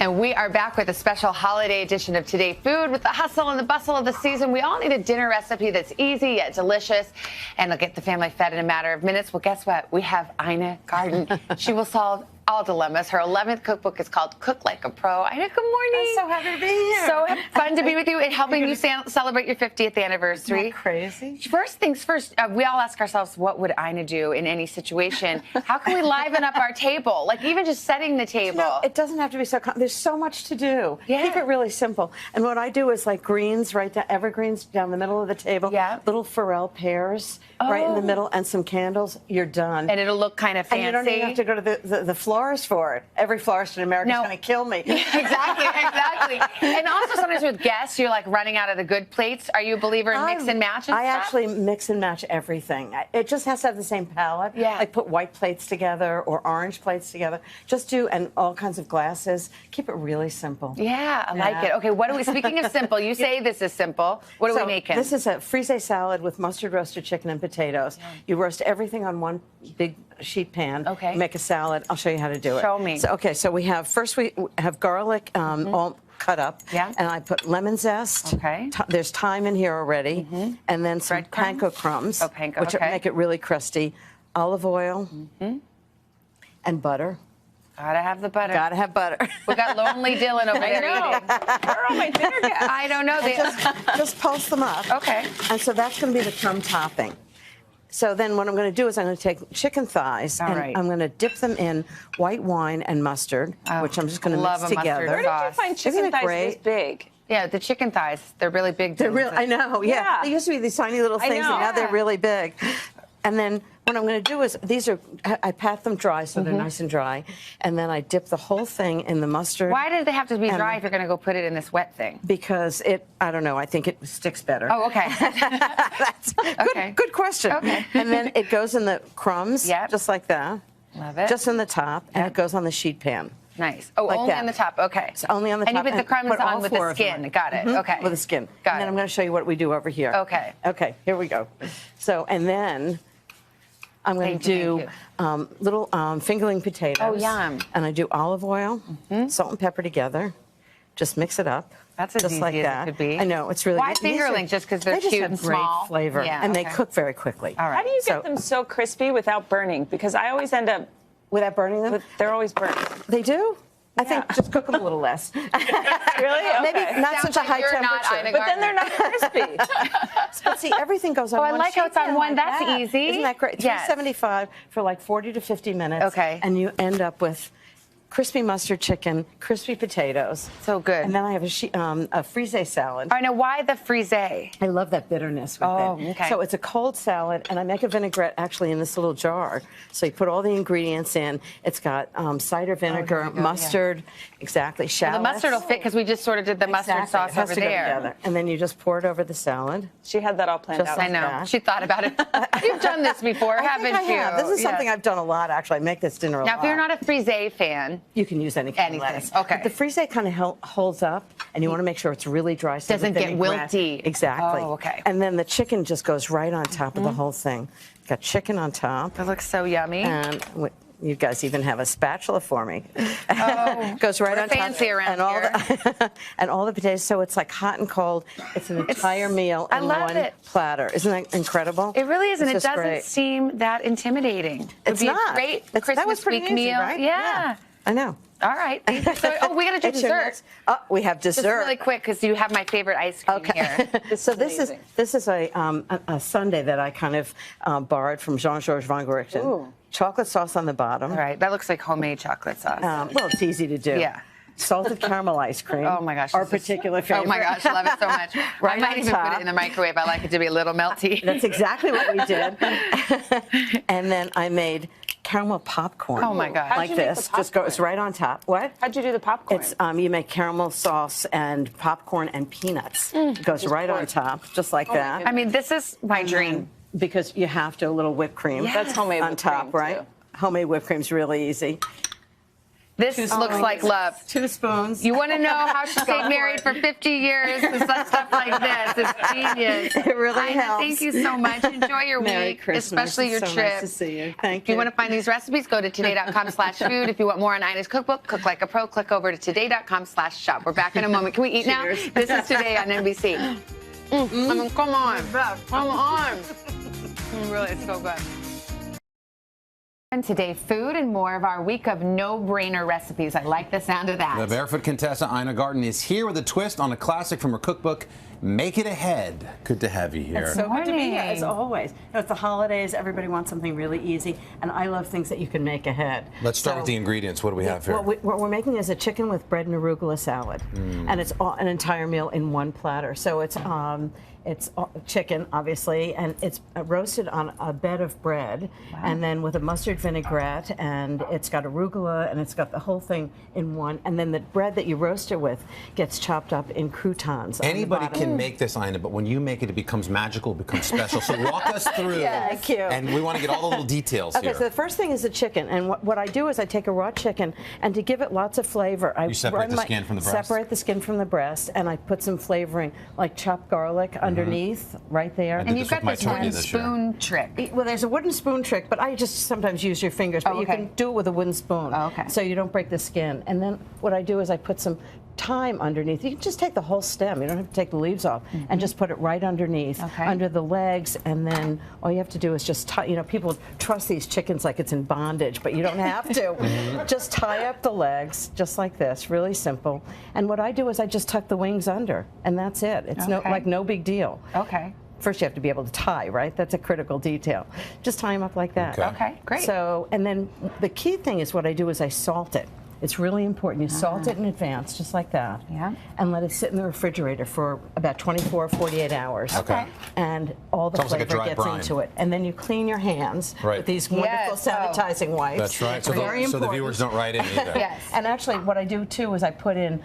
And we are back with a special holiday edition of Today Food. With the hustle and the bustle of the season, we all need a dinner recipe that's easy yet delicious and will get the family fed in a matter of minutes. Well, guess what? We have Ina Garten. She will solve all dilemmas. Her 11th cookbook is called Cook Like a Pro. Ina, good morning. I'm so happy to be here. So fun to be with you and helping you celebrate your 50th anniversary. Isn't that crazy? First things first, we all ask ourselves, what would Ina do in any situation? How can we liven up our table? Like even just setting the table. No, it doesn't have to be so there's so much to do. Yeah. Keep it really simple. And what I do is like greens, right down, evergreens down the middle of the table. Yeah. Little Pharrell pears right in the middle and some candles. You're done. And it'll look kind of fancy. And you don't even have to go to the florist for it. Every florist in America is going to kill me. Exactly. And also sometimes with guests, you're like running out of the good plates. Are you a believer in mix and match and I stuff? actually mix and match everything. It just has to have the same palette. Yeah. Like put white plates together or orange plates together. Just do, and all kinds of glasses. Keep it really simple. Yeah, I like it. Okay, what are we, speaking of simple, you say this is simple. What are we making? This is a frisee salad with mustard roasted chicken and potatoes. Yeah. You roast everything on one big sheet pan. Okay. Make a salad. I'll show you how to do it. Show me. So, okay, so we have garlic all cut up. Yeah. And I put lemon zest. Okay. There's thyme in here already. And then some panko crumbs. Oh, panko, which make it really crusty. Olive oil. And butter. Gotta have the butter. Gotta have butter. We got Lonely Dylan over there eating. Where are my dinner guests? I don't know. Just pulse them up. Okay. And so that's going to be the crumb topping. So then what I'm going to do is I'm going to take chicken thighs and I'm going to dip them in white wine and mustard, which I'm just going to mix together. Where did you find chicken thighs this big? Yeah, the chicken thighs, they're really big. They're really, I know, yeah. They used to be these tiny little things, and now they're really big. And then what I'm going to do is, I pat them dry so they're nice and dry, and then I dip the whole thing in the mustard. Why do they have to be dry if you're going to go put it in this wet thing? Because I don't know, I think it sticks better. Oh, okay. That's good question. Okay. And then it goes in the crumbs, just like that. Love it. Just in the top, and it goes on the sheet pan. Nice. Oh, like only on the top. Okay. So only on the top. And you put the crumbs on with the skin. Got it. Okay. With the skin. Got it. And then I'm going to show you what we do over here. Okay. Okay, here we go. So, and then I'm going to do little fingerling potatoes. Oh, yum. And I do olive oil, salt and pepper together. Just mix it up. That's as just easy like as that. it could be. I know, it's really Why fingerlings? Just because they're cute and small? Great flavor. Yeah, and they cook very quickly. All right. How do you get them so crispy without burning? Because I always end up... Without burning them? They're always burnt. They do? I think just cook them a little less. Really? Okay. Maybe not such a high temperature. But then they're not crispy. But see, everything goes on one I like how it's on one. That's easy. Isn't that great? Yes. $3.75 for like 40 to 50 minutes. Okay. And you end up with crispy mustard chicken, crispy potatoes. So good. And then I have a frisee salad. All right, now why the frisee? I love that bitterness with it. Okay. So it's a cold salad, and I make a vinaigrette actually in this little jar. So you put all the ingredients in. It's got cider vinegar, mustard, shallots. Well, the mustard will fit because we just sort of did the mustard sauce it has over to there. Go together. And then you just pour it over the salad. She had that all planned out. I know. She thought about it. You've done this before, haven't you? I have. This is something I've done a lot, actually. I make this dinner a lot. Now, if you're not a frisee fan, you can use anything. Okay. But the frisee kind of holds up, and you want to make sure it's really dry. So doesn't get wilty. Exactly. Oh, okay. And then the chicken just goes right on top of the whole thing. Got chicken on top. That looks so yummy. And you guys even have a spatula for me. Oh, goes right on top. Fancy around here. And all the potatoes. So it's like hot and cold. It's an entire meal in one platter. Isn't that incredible? It really is, and it doesn't seem that intimidating. It's not. Great Christmas that was pretty week easy, meal. right? Yeah. I know. All right. So, we got to do dessert. We have dessert. Just really quick, because you have my favorite ice cream here. So this is a sundae that I kind of borrowed from Jean-Georges Van Gorichten. Ooh. Chocolate sauce on the bottom. All right. That looks like homemade chocolate sauce. Well, it's easy to do. Yeah. Salted caramel ice cream. Oh my gosh. Our particular favorite. Oh my gosh, I love it so much. I might even put it in the microwave. I like it to be a little melty. That's exactly what we did. And then I made caramel popcorn. Oh my gosh. Like this. Just goes right on top. What? How'd you do the popcorn? It's you make caramel sauce and popcorn and peanuts. It goes right on top, just like that. I mean, this is my dream. Because you have to, a little whipped cream. That's homemade on whipped top, cream, right? too. Homemade whipped cream's really easy. This looks like love. 2 spoons. You want to know how she stayed married for 50 years and such stuff like this? It's genius. It really helps. Thank you so much. Enjoy your Merry week, Christmas. especially your It's so trip. nice to see you. Thank If you you. want to find these recipes, go to today.com/food. If you want more on Ina's cookbook, Cook Like a Pro, click over to today.com/shop. We're back in a moment. Can we eat now? Cheers. This is Today on NBC. I mean, come on. Come on. Really, it's so good. And today, food and more of our week of no-brainer recipes. I like the sound of that. The barefoot contestant Ina Garten is here with a twist on a classic from her cookbook, Make It Ahead. Good to have you here. It's so good to be here, Morning. as always. You know, it's the holidays. Everybody wants something really easy, and I love things that you can make ahead. Let's start with the ingredients. What do we have here? What we're making is a chicken with bread and arugula salad, and it's an entire meal in one platter. So it's chicken, obviously, and it's roasted on a bed of bread, and then with a mustard vinaigrette, and it's got arugula, and it's got the whole thing in one. And then the bread that you roast it with gets chopped up in croutons. Anybody can make this, Ina, but when you make it, it becomes magical, it becomes special. So walk us through. Thank you. And we want to get all the little details Okay, here. so the first thing is the chicken, and what I do is I take a raw chicken, and to give it lots of flavor, I You separate the skin from the breast? Separate the skin from the breast, and I put some flavoring, like chopped garlic underneath, right there. I did And you've this got with this my wooden turkey this year. spoon trick. Well, there's a wooden spoon trick, but I just sometimes use your fingers, but you okay. can do it with a wooden spoon. Oh, okay. So you don't break the skin. And then what I do is I put some thyme underneath. You can just take the whole stem. You don't have to take the leaves off, and just put it right underneath, Okay. under the legs, and then all you have to do is just tie. You know, people trust these chickens like it's in bondage, but you don't have to. Just tie up the legs, just like this, really simple. And what I do is I just tuck the wings under, and that's it. It's Okay. no big deal. Okay. First, you have to be able to tie, right? That's a critical detail. Just tie them up like that. Okay. Okay, great. So, and then the key thing is what I do is I salt it. It's really important. You salt it in advance, just like that. Yeah. And let it sit in the refrigerator for about 24 or 48 hours. Okay. And all the It's almost like a flavor dry gets brine. into it. And then you clean your hands Right. with these wonderful Yes, oh. sanitizing wipes. That's right. So Very the, so the important. viewers don't write in either. Yes. And actually, what I do too is I put in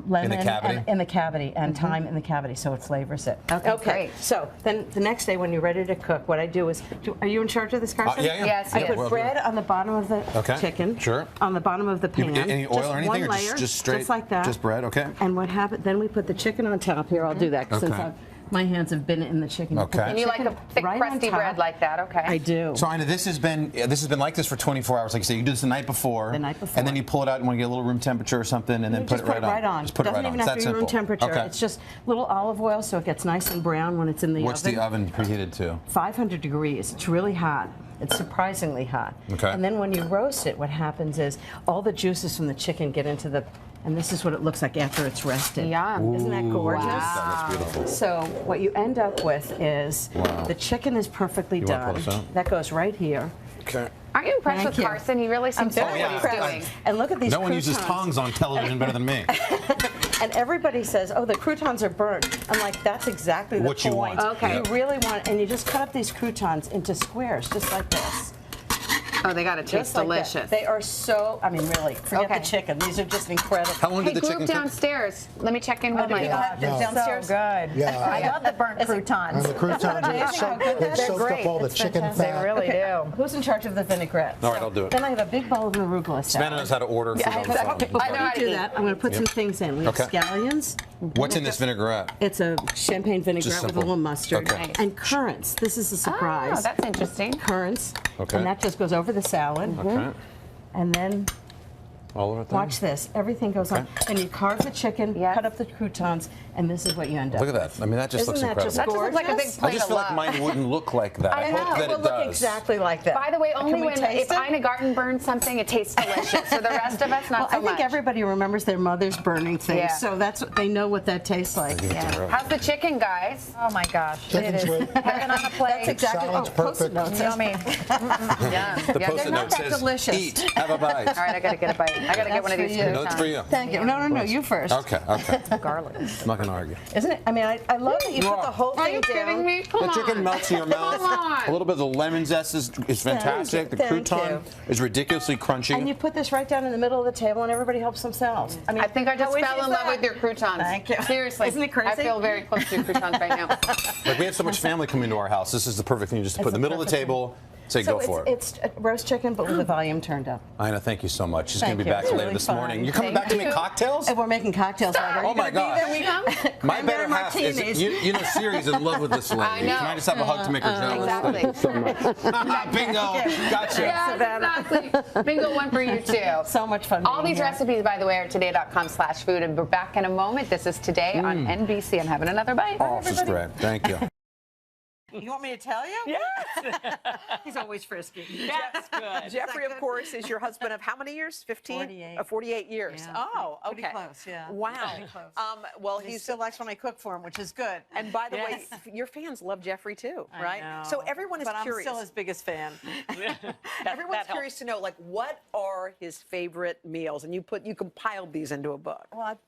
lemon cavity? in the cavity and thyme in the cavity, so it flavors it. Okay, great. So then the next day, when you're ready to cook, what I do is, are you in charge of this, Carson? Yeah. Yes, I yes. put Well, bread on the bottom of the Okay, chicken. sure. On the bottom of the pan. Any oil just or anything, one or layer, just straight, just like that. just bread? Okay. And what happened? Then we put the chicken on top. Here, I'll do that since Okay. my hands have been in the chicken. Okay. And you like a thick, right on crusty top. bread like that, okay? I do. So Ina, this has been like this for 24 hours. Like you say, you do this the night before. The night before. And then you pull it out and want to get a little room temperature or something, and then Just put it right on. Just put Doesn't it right even on. have It's to that be room simple. temperature. Okay. It's just little olive oil so it gets nice and brown when it's in the What's oven. the oven preheated to? 500 degrees. It's really hot. It's surprisingly hot. Okay. And then when you roast it, what happens is all the juices from the chicken get into the, and this is what it looks like after it's rested. Yum. Isn't that gorgeous? That looks beautiful. So what you end up with is the chicken is perfectly You wanna done. pull this out? That goes right here. Okay. Aren't you impressed Thank with you. Carson? He really seems to know very what he's impressed. doing. And look at these No one uses croutons. tongs on television better than me. And everybody says, oh, the croutons are burnt. I'm like, that's exactly the What you point. want. Okay. You really want, and you just cut up these croutons into squares, just like this. Oh, they got to taste Just like that. delicious. They are so, I mean, really, forget Okay. the chicken. These are just incredible. How long Hey, did the group chicken cook? downstairs. Let me check in with do you. you have them downstairs? So good. Yeah. I love the burnt croutons. And the croutons, they've soaked up all the chicken They fat. really do. Who's in charge of the vinaigrette? All right, I'll do it. Then I have a big bowl of arugula Savannah salad. knows how to order food on the exactly. phone. I know how to Do eat. that. I'm going to put some things in. We have Okay. scallions. What's in this vinaigrette? It's a champagne vinaigrette with a simple. little mustard. Okay. And currants. This is a surprise. Oh, that's interesting. Currants. Okay. And that just goes over the salad. Okay. And then All over it there? watch this. Everything goes on. And you carve the chicken, Yes. cut up the croutons, and this is what you end up Look at with. that. I mean, that just Isn't looks that incredible. just That just looks like a big gorgeous? plate I just of feel love. like mine wouldn't look like that. I hope know. that It will it look does. exactly like that. By the way, Can only we when taste if it? Ina Garten burns something, it tastes delicious. So the rest of us, not Well, so I think much. everybody remembers their mother's burning things, Yeah. so that's what they know what that tastes like. Yeah. How's the chicken, guys? Oh my gosh. Chicken's It is great. heaven on a plate. That's exactly. Salad's Post-it perfect. notes. Yummy. Yeah. The Yeah. post-it They're not note that says, delicious. eat, have a bite. All right, I got to get a bite. I got to get one of That's these for you. No, it's for you. Thank you. No, you first. Okay, okay. garlic. I'm not going to argue. Isn't it? I mean, I love that you put the whole Are thing you kidding down. me? Come The on. chicken melts in your mouth. on. A little bit of the lemon zest is fantastic. The Thank crouton you. is ridiculously crunchy. And you put this right down in the middle of the table, and everybody helps themselves. I mean, I think I just how easy fell is in love that? with your croutons. Thank you. Seriously. Isn't it crazy? I feel very close to your croutons right now. Like we have so much family coming to our house. This is the perfect thing just to put in the middle of the perfect table. So go for it. It's roast chicken, but with the volume turned up. Ina, thank you so much. She's going to be Thank back you. later Really this fun. morning. You're coming Thank back to make you. cocktails? And we're making cocktails. Oh my gosh. My better half is, martinis. you know, Siri's in love with this lady. I know. Can I just have a hug to make her jealous? Exactly. Bingo. Gotcha. Yeah, exactly. Bingo one for you too. So much fun. All being these here. recipes, by the way, are today.com/food, and we're back in a moment. This is Today on NBC. I'm having another bite. Oh, this is great. Thank you. You want me to tell you? Yes. He's always frisky. That's good. Jeffrey, of course, is your husband of how many years? 15? 48. 48 years. Yeah. Oh, okay. Pretty close, yeah. Wow. Pretty close. Well, He he's still likes when I cook for him, which is good. and by the way, Yes. your fans love Jeffrey too, I right? know. So everyone is but curious. I'm still his biggest fan. Everyone's curious to know, like, what are his favorite meals? And you compiled these into a book. Well,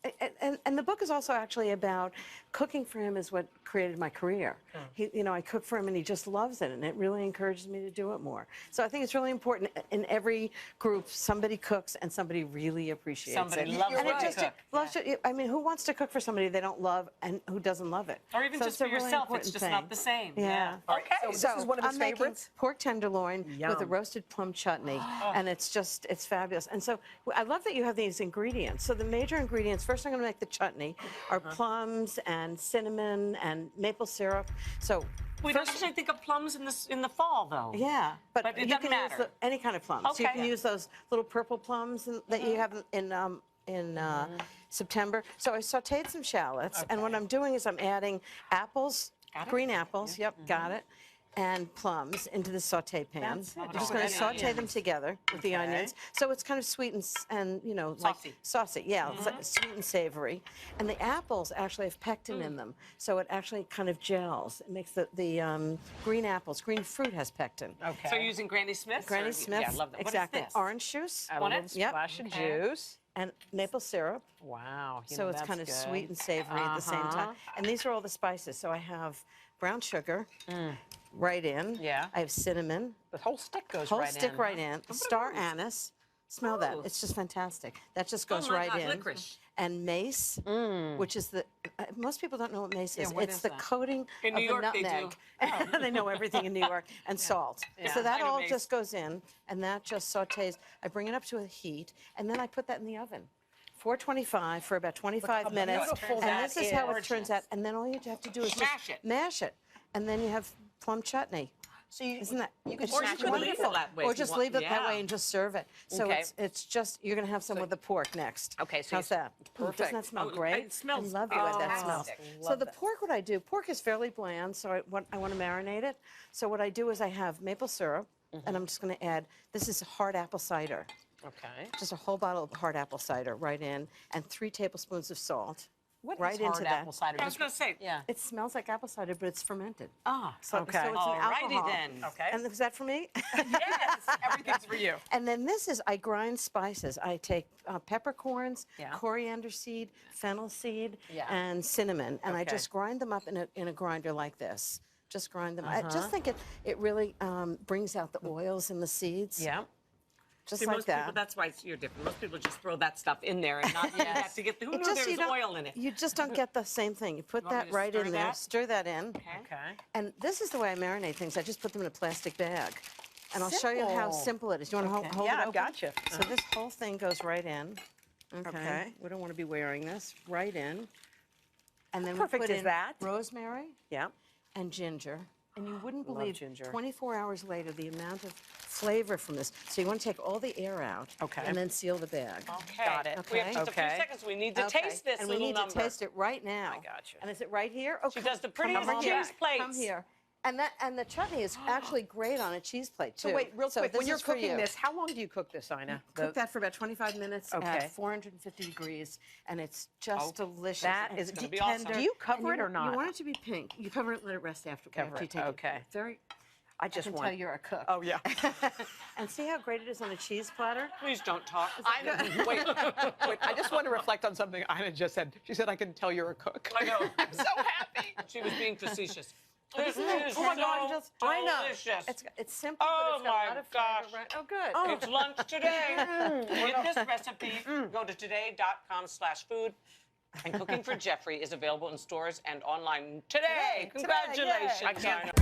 and the book is also actually about cooking for him is what created my career. I cook for him and he just loves it, and it really encourages me to do it more. So I think it's really important in every group somebody cooks and somebody really appreciates Somebody it. loves and what it they cook. loves it. I mean, who wants to cook for somebody they don't love and who doesn't love it? Or even So just it's a for really yourself, it's important just thing. not the same. Yeah. Okay. So this is one of his I'm making favorites? pork tenderloin with a Yum. roasted plum chutney, and it's fabulous. And so I love that you have these ingredients. So the major ingredients, first I'm going to make the chutney, are plums and cinnamon and maple syrup. So We don't usually think of plums in the fall, though. yeah, but But it you doesn't can matter. use any kind of plums. So you Okay. can use those little purple plums that you have in September. So I sautéed some shallots, and what I'm doing is I'm adding apples, green apples. Yep, got it. And plums into the sauté pan. That's it. I'm just Oh, going to and sauté them together with the onions. So it's kind of sweet and like Saucy. saucy. Yeah, it's like sweet and savory. And the apples actually have pectin in them, so it actually kind of gels. It makes the green fruit has pectin. Okay. So you're using Granny Smith's? Granny or- Smith, Yeah, I love that. exactly. What is this? Orange juice. Add a Want little it? Yep. splash of Okay. juice. And maple syrup, Wow. so it's kind of sweet and savory at the same time. And these are all the spices. So I have brown sugar right in. Yeah. I have cinnamon, The whole stick goes whole right in. stick right in. Star anise. Smell that. Ooh. It's just fantastic. That just goes my right God, in. licorice. And mace, which is most people don't know what mace is. what It's is the that? coating In of New the York, they do. nutmeg. They know everything in New York. And salt. Yeah. So that I know all mace. just goes in, and that just sautés. I bring it up to a heat, and then I put that in the oven. 425 for about 25 minutes. beautiful And that this is how it is. turns out. And then all you have to do is Mash just it. mash it. And then you have plum chutney. So you, Isn't that? you can it's Or smash you could leave it wonderful. that way Or if you just want. leave it that Yeah. way and just serve it. So Okay. it's just you're gonna have some with the pork next. Okay, so how's that? perfect. Doesn't that smell Oh, great? it smells I love the way that smells. fantastic. So the pork, what I do, pork is fairly bland, so I want to marinate it. So what I do is I have maple syrup, and I'm just going to add. This is hard apple cider. Okay. Just a whole bottle of hard apple cider right in, and 3 tablespoons of salt. What is right into hard that. apple cider? I was going to say. Yeah. It smells like apple cider, but it's fermented. Ah, So Okay. it's an Alrighty alcohol. then. Okay. And is that for me? Yes, everything's for you. And then this is, I grind spices. I take peppercorns, Yeah. coriander seed, fennel seed, Yeah. and cinnamon, and I Okay. just grind them up in a grinder like this. Just grind them. I just think it really brings out the oils and the seeds. Yeah. Just See, like most that. people, that's why you're different. Most people just throw that stuff in there and not have to get the, who It knew just- there you was don't- oil in it. You just don't get the same thing. You put Want me that to right stir in there, that? stir that in. Okay. And this is the way I marinate things. I just put them in a plastic bag. And I'll show you how simple it is. Do you want to hold Yeah, it I've open? gotcha. So this whole thing goes right in. Okay. We don't want to be wearing this. Right in. And then perfect we put is in that? rosemary Yeah. and ginger. And you wouldn't Love believe ginger. 24 hours later the amount of flavor from this. So you want to take all the air out Okay. and then seal the bag. Okay. Got it. We have just a few Okay. seconds. We need to Okay. taste this and we little need number. to taste it right now. I gotcha. And is it right here? Oh, She come- does the come prettiest over here. cheese plates. Come here. And the chutney is actually great on a cheese plate too. So wait, real quick, this when you're is for cooking you. this, how long do you cook this, Ina? Cook that for about 25 minutes Okay. at 450 degrees, and it's just delicious. that and is it's gonna be awesome. tender, Do you cover and it or not? You want it to be pink. You cover it, let it rest after. Cover after you it, take okay. Very. I I just can want. tell you're a cook. Oh yeah. And see how great it is on a cheese platter? Please don't talk. Wait, I just want to reflect on something Ina just said. She said, I can tell you're a cook. I know. I'm so happy. She was being facetious. This Isn't it is tender? so I know. delicious. It's simple, Oh, but it's got a lot my of flavor. gosh. Right? Oh, good. It's lunch today. To get this recipe, go to today.com/food. And Cooking for Jeffrey is available in stores and online today. Today, yay. Congratulations. I can't- Ina.